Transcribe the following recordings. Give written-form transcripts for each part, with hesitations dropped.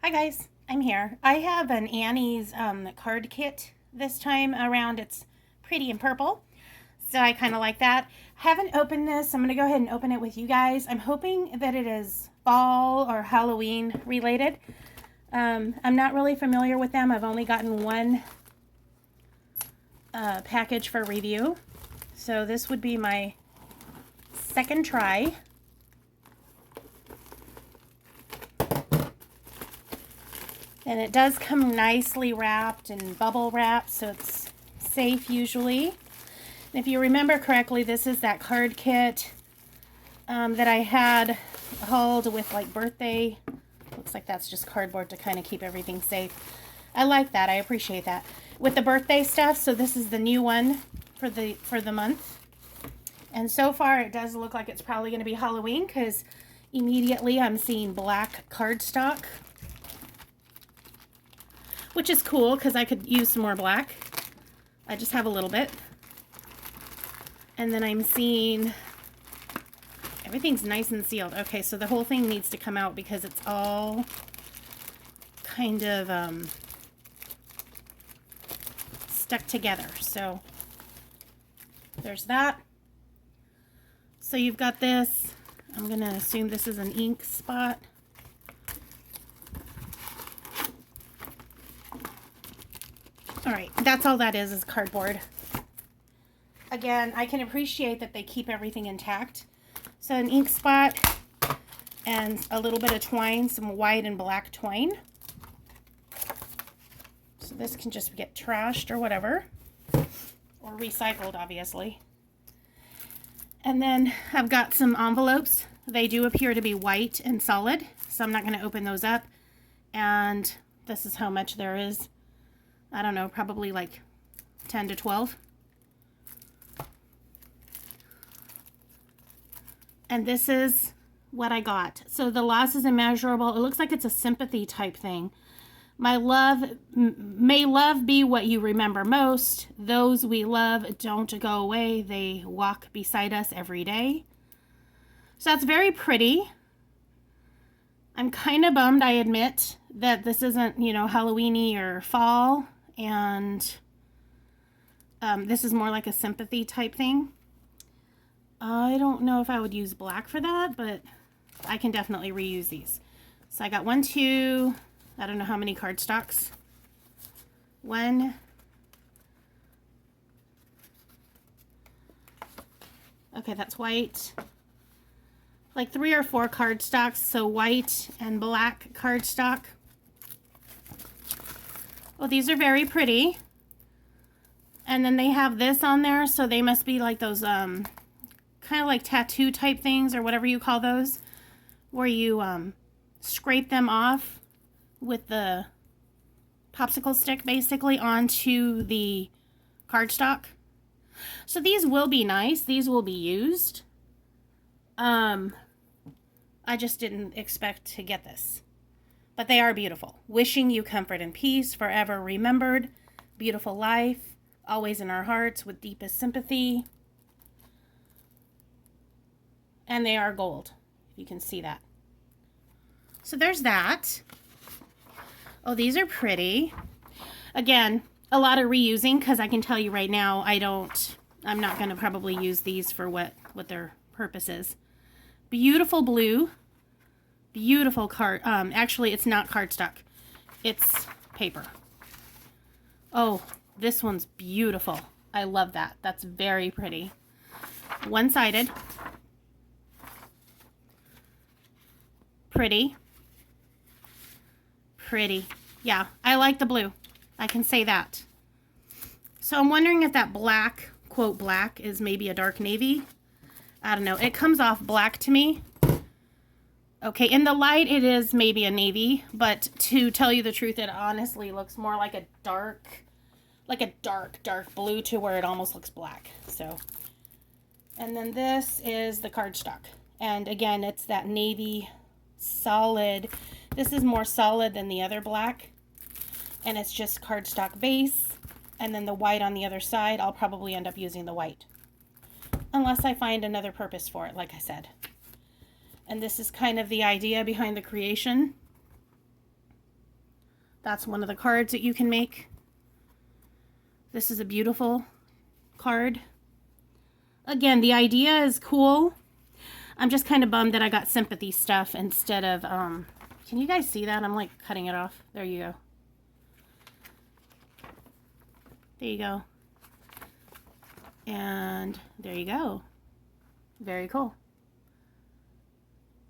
Hi guys, I'm here. I have an Annie's card kit this time around. It's pretty and purple, so I kind of like that. Haven't opened this. I'm going to go ahead and open it with you guys. I'm hoping that it is fall or Halloween related. I'm not really familiar with them. I've only gotten one package for review, so this would be my second try. And it does come nicely wrapped and bubble wrapped, so it's safe usually. And if you remember correctly, this is that card kit that I had hauled with like birthday. Looks like that's just cardboard to kind of keep everything safe. I like that. I appreciate that. With the birthday stuff, so this is the new one for the month. And so far it does look like it's probably going to be Halloween because immediately I'm seeing black cardstock, which is cool because I could use some more black. I just have a little bit. And then I'm seeing everything's nice and sealed. Okay, so the whole thing needs to come out because it's all kind of stuck together. So there's that. So you've got this. I'm going to assume this is an ink spot. All right, that's all that is cardboard. Again, I can appreciate that they keep everything intact. So an ink spot and a little bit of twine, some white and black twine. So this can just get trashed or whatever, or recycled, obviously. And then I've got some envelopes. They do appear to be white and solid, so I'm not going to open those up. And this is how much there is. I don't know, probably like 10 to 12. And this is what I got. So the loss is immeasurable. It looks like it's a sympathy type thing. My love, may love be what you remember most. Those we love don't go away. They walk beside us every day. So that's very pretty. I'm kind of bummed, I admit, that this isn't, Halloween-y or fall. And this is more like a sympathy type thing. I don't know if I would use black for that, but I can definitely reuse these. So I got 1, 2, I don't know how many cardstocks. 1. Okay, that's white. Like 3 or 4 cardstocks, so white and black cardstock. Well, these are very pretty. And then they have this on there, so they must be like those kind of like tattoo type things or whatever you call those, where you scrape them off with the popsicle stick basically onto the cardstock. So these will be nice. These will be used. I just didn't expect to get this. But they are beautiful. Wishing you comfort and peace, forever remembered. Beautiful life, always in our hearts with deepest sympathy. And they are gold, if you can see that. So there's that. Oh, these are pretty. Again, a lot of reusing because I can tell you right now, I'm not going to probably use these for what their purpose is. Beautiful blue. Beautiful card. Actually, it's not cardstock. It's paper. Oh, this one's beautiful. I love that. That's very pretty. One-sided. Pretty. Pretty. Yeah, I like the blue. I can say that. So I'm wondering if that black, quote black, is maybe a dark navy. I don't know. It comes off black to me. Okay, in the light it is maybe a navy, but to tell you the truth, it honestly looks more like a dark blue to where it almost looks black. So, and then this is the cardstock. And again, it's that navy solid. This is more solid than the other black. And it's just cardstock base. And then the white on the other side, I'll probably end up using the white. Unless I find another purpose for it, like I said. And this is kind of the idea behind the creation. That's one of the cards that you can make. This is a beautiful card. Again, the idea is cool. I'm just kind of bummed that I got sympathy stuff instead of, can you guys see that? I'm like cutting it off. There you go. There you go. And there you go. Very cool.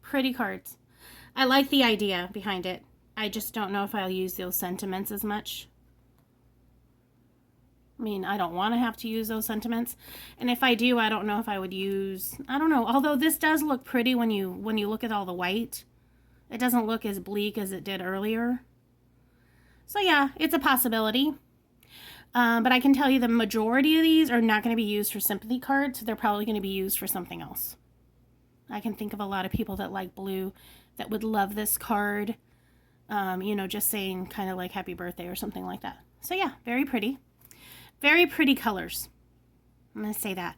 Pretty cards. I like the idea behind it. I just don't know if I'll use those sentiments as much. I mean, I don't want to have to use those sentiments. And if I do, I don't know if I would use, I don't know. Although this does look pretty when you look at all the white. It doesn't look as bleak as it did earlier. So yeah, it's a possibility. But I can tell you the majority of these are not going to be used for sympathy cards. They're probably going to be used for something else. I can think of a lot of people that like blue that would love this card. You know, just saying kind of like happy birthday or something like that. So yeah, very pretty. Very pretty colors. I'm going to say that.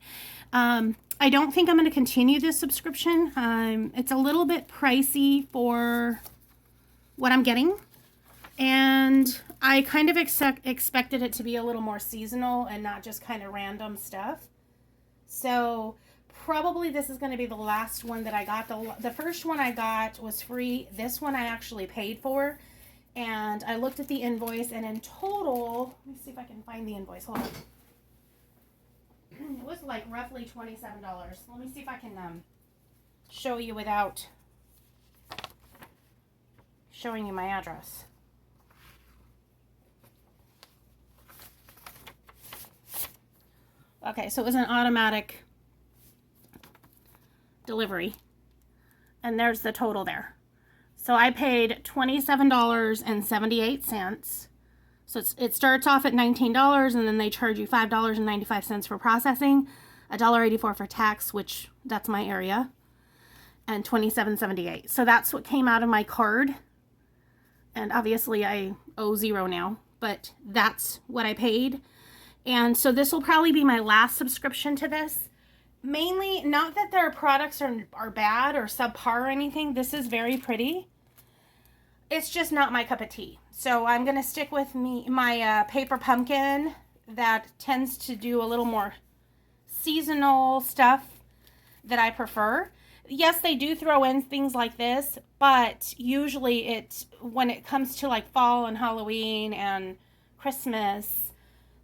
I don't think I'm going to continue this subscription. It's a little bit pricey for what I'm getting. And I kind of expected it to be a little more seasonal and not just kind of random stuff. So probably this is going to be the last one that I got. The first one I got was free. This one I actually paid for. And I looked at the invoice, and in total, let me see if I can find the invoice. Hold on. It was like roughly $27. Let me see if I can show you without showing you my address. Okay, so it was an automatic delivery, and there's the total there. So I paid $27.78. So it starts off at $19, and then they charge you $5.95 for processing, $1.84 for tax, which that's my area, and $27.78. So that's what came out of my card. And obviously I owe $0 now, but that's what I paid. And so this will probably be my last subscription to this. Mainly, not that their products are bad or subpar or anything. This is very pretty. It's just not my cup of tea. So I'm going to stick with my paper pumpkin that tends to do a little more seasonal stuff that I prefer. Yes, they do throw in things like this, but usually when it comes to like fall and Halloween and Christmas,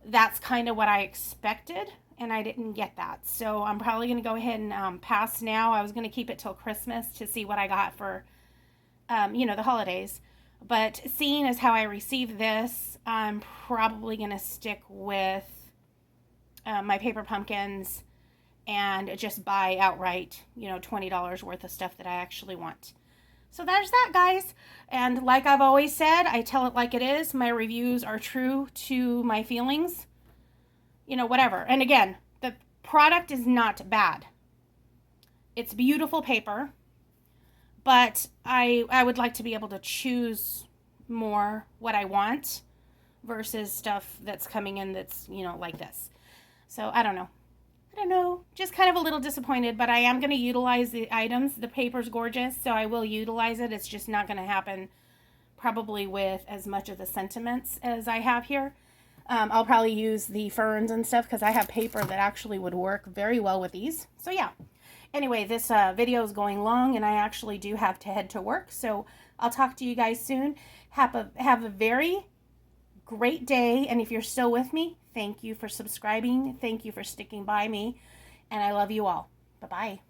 that's kind of what I expected, and I didn't get that. So I'm probably going to go ahead and pass now. I was going to keep it till Christmas to see what I got for the holidays. But seeing as how I received this, I'm probably going to stick with my paper pumpkins and just buy outright, $20 worth of stuff that I actually want. So there's that, guys. And like I've always said, I tell it like it is. My reviews are true to my feelings. Whatever. And again, the product is not bad. It's beautiful paper. But I would like to be able to choose more what I want versus stuff that's coming in that's, like this. So I don't know. Just kind of a little disappointed, but I am going to utilize the items. The paper's gorgeous, so I will utilize it. It's just not going to happen probably with as much of the sentiments as I have here. I'll probably use the ferns and stuff because I have paper that actually would work very well with these. So yeah. Anyway, this video is going long, and I actually do have to head to work. So I'll talk to you guys soon. Have a very great day. And if you're still with me, thank you for subscribing. Thank you for sticking by me. And I love you all. Bye-bye.